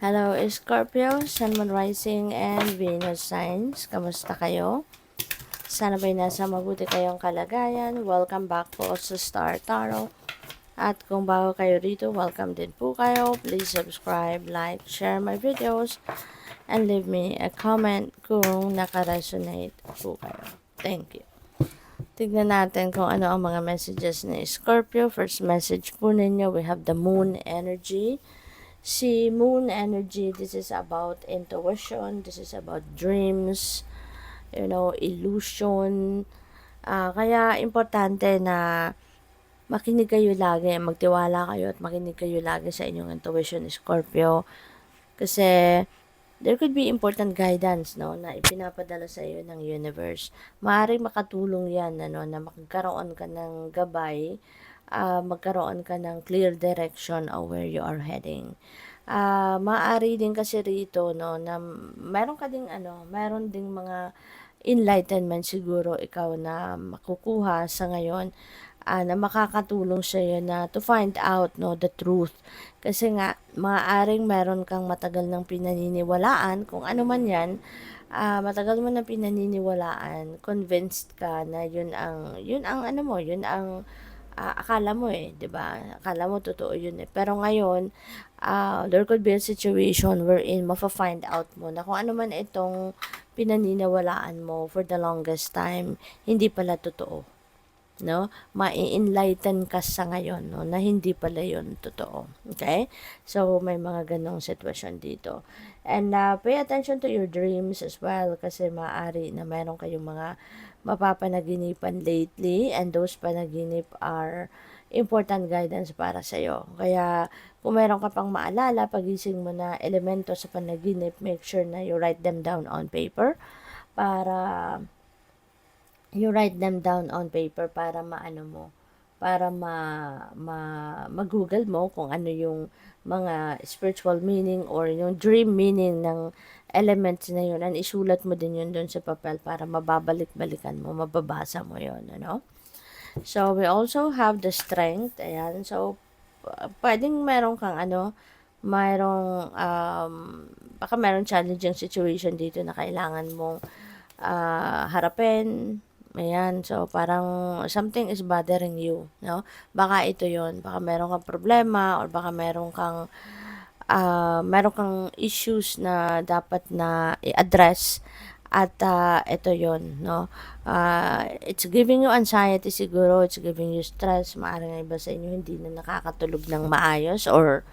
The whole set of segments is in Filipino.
Hello, Scorpio, Sun, Moon, Rising, and Venus signs. Kamusta kayo? Sana ba'y nasa mabuti kayong kalagayan. Welcome back po sa Star Tarot. At kung bago kayo rito, welcome din po kayo. Please subscribe, like, share my videos, and leave me a comment kung naka-resonate po kayo. Thank you. Tignan natin kung ano ang mga messages ni Scorpio. First message po ninyo, we have the Moon energy. Si Moon energy, this is about intuition, this is about dreams, illusion. Kaya importante na makinig kayo lagi, magtiwala kayo at makinig kayo lagi sa inyong intuition, Scorpio. Kasi there could be important guidance, no, na ipinapadala sa iyo ng universe. Maaaring makatulong yan, na magkaroon ka ng gabay, magkaroon ka ng clear direction of where you are heading. Maaari din kasi rito, no, na meron ding mga enlightenment siguro ikaw na makukuha sa ngayon, na makakatulong sa iyo na to find out, no, the truth. Kasi nga, maaaring meron kang matagal ng pinaniniwalaan, kung ano man yan, matagal mo na pinaniniwalaan, convinced ka na yun ang ano mo, yun ang akala mo 'di ba? Akala mo totoo yun Pero ngayon, there could be a situation wherein mafa-find out mo na kung ano man itong pinaniniwalaan mo for the longest time, hindi pala totoo, no? Mai-enlighten ka sa ngayon, no, na hindi pala yun totoo. Okay? So, may mga ganong sitwasyon dito. And pay attention to your dreams as well kasi maaari na meron kayong mga mapapanaginipan lately and those panaginip are important guidance para sa iyo. Kaya kung meron ka pang maalala, pagising mo na elemento sa panaginip, make sure na you write them down on paper para maano mo, para mag-google mo kung ano yung mga spiritual meaning or yung dream meaning ng elements na yun, and isulat mo din yun doon sa papel para mababalik-balikan mo, mababasa mo yun, ano? So, we also have the strength, ayan, so, pwedeng meron kang baka meron challenging situation dito na kailangan mong harapin. Ayan, so parang something is bothering you, no? Baka ito yon, baka meron kang problema or baka meron kang issues na dapat na i-address at ito yon, no? It's giving you anxiety siguro, it's giving you stress, maaaring iba sa inyo hindi na nakakatulog ng maayos or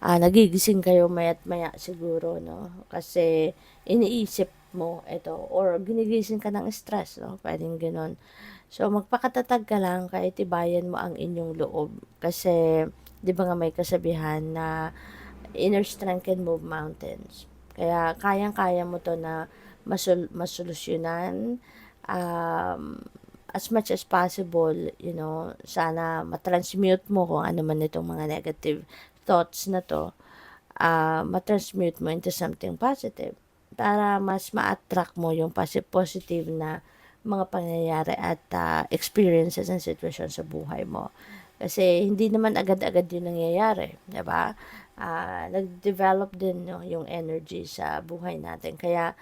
nagigising kayo maya't maya siguro, no? Kasi iniisip mo ito or ginigising ka ng stress, no? Pwedeng gano'n. So, magpakatatag ka lang kahit tibayan mo ang inyong loob. Kasi, di ba nga may kasabihan na inner strength can move mountains. Kaya, kayang-kaya mo to na masolusyonan as much as possible, sana matransmute mo kung ano man itong mga negative thoughts na to, matransmute mo into something positive para mas ma-attract mo yung positive na mga pangyayari at experiences and situation sa buhay mo. Kasi hindi naman agad-agad yun nangyayari, 'di ba? Nag-develop din, no, yung energy sa buhay natin. Kaya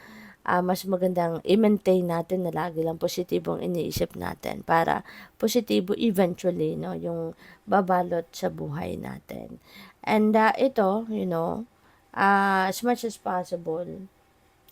mas magandang i-maintain natin na lagi lang positibong iniisip natin para positibo eventually, no, yung babalot sa buhay natin. And ito, as much as possible,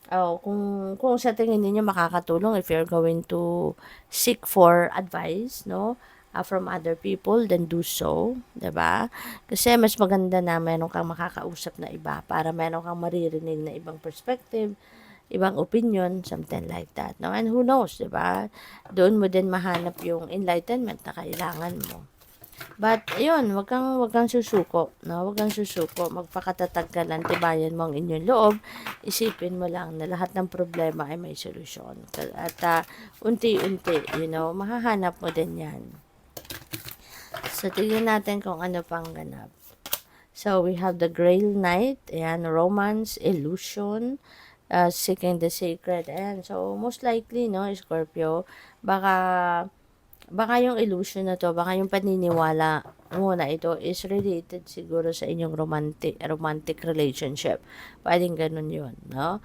kung sa tingin niyo makakatulong, if you're going to seek for advice, no, from other people, then do so, 'di ba? Kasi mas maganda na meron kang makakausap na iba para meron kang maririnig na ibang perspective, ibang opinion, something like that, no? And who knows, 'di ba? Doon mo din mahanap yung enlightenment na kailangan mo. But, ayun, wag kang susuko, no? Wag kang susuko, magpakatatag ka lang, tibayan mo ang inyong loob, isipin mo lang na lahat ng problema ay may solusyon. At unti-unti, mahahanap mo din yan. So, tignan natin kung ano pang ganap. So, we have the Grail Knight, ayan, romance, illusion, seeking the sacred, ayan. So, most likely, no, Scorpio, baka baka yung illusion na to, baka yung paniniwala mo na ito is related siguro sa inyong romantic relationship. Pwedeng ganun yun, no?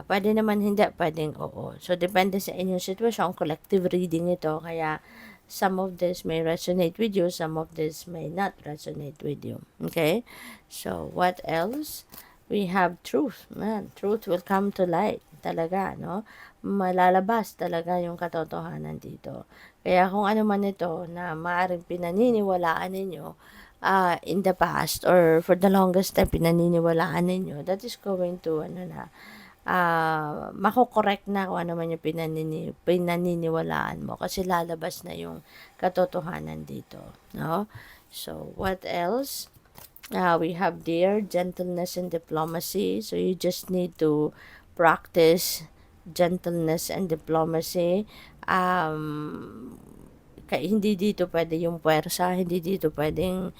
Pwede naman hindi, pwedeng oo. So, depende sa inyong sitwasyon, collective reading ito, kaya some of this may resonate with you, some of this may not resonate with you. Okay? So, what else? We have truth. Man, truth will come to light. Talaga, no? Malalabas talaga yung katotohanan dito. Kaya kung ano man ito na maaaring pinaniniwalaan ninyo in the past or for the longest time pinaniniwalaan ninyo, that is going to mako-correct na kung ano man yung pinaniniwalaan mo kasi lalabas na yung katotohanan dito, no? So, what else? We have there gentleness and diplomacy. So, you just need to practice gentleness and diplomacy. Hindi dito pwede yung puwersa, hindi dito pwedeng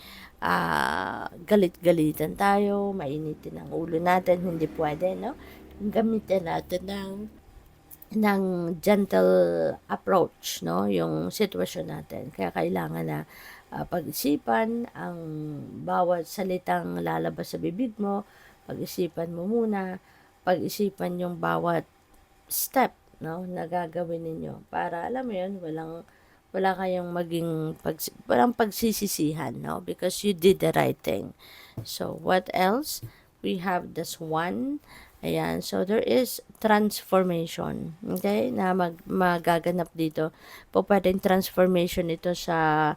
galit-galitan tayo, mainitin ang ulo natin, hindi pwede, no? Gamitin natin ng gentle approach, no? Yung sitwasyon natin. Kaya kailangan na pag-isipan ang bawat salitang lalabas sa bibig mo, pag-isipan mo muna, pag-isipan yung bawat step, no, na gagawin ninyo para alam mo yun, wala kayong walang pagsisisihan, no, because you did the right thing. So, what else? We have this one. Ayan, so there is transformation, okay, na magaganap dito. Pwedeng transformation ito sa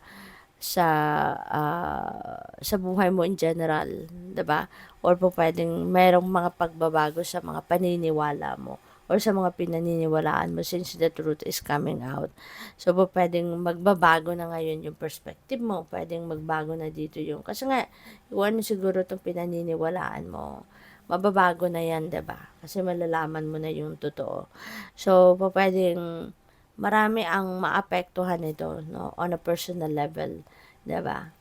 sa buhay mo in general, 'di ba? Or pwedeng merong mga pagbabago sa mga paniniwala mo or sa mga pinaniniwalaan mo since the truth is coming out. So, pwedeng magbabago na ngayon yung perspective mo, pwedeng magbago na dito yung, kasi nga, yung ano siguro itong pinaniniwalaan mo, mababago na yan, 'di ba? Kasi malalaman mo na yung totoo. So, pwedeng marami ang maapektuhan nito, no, on a personal level, 'di ba?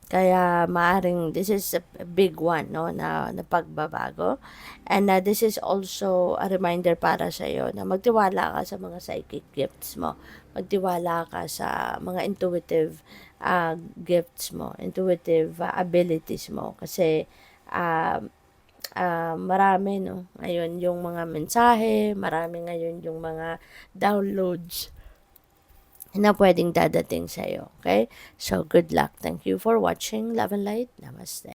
Kaya maaring this is a big one, no, na pagbabago. And this is also a reminder para sa iyo na magtiwala ka sa mga psychic gifts mo. Magtiwala ka sa mga intuitive gifts mo, intuitive abilities mo. Kasi marami, no, ngayon yung mga mensahe, marami ngayon yung mga downloads na pwedeng dadating sa'yo. Okay? So, good luck. Thank you for watching. Love and light. Namaste.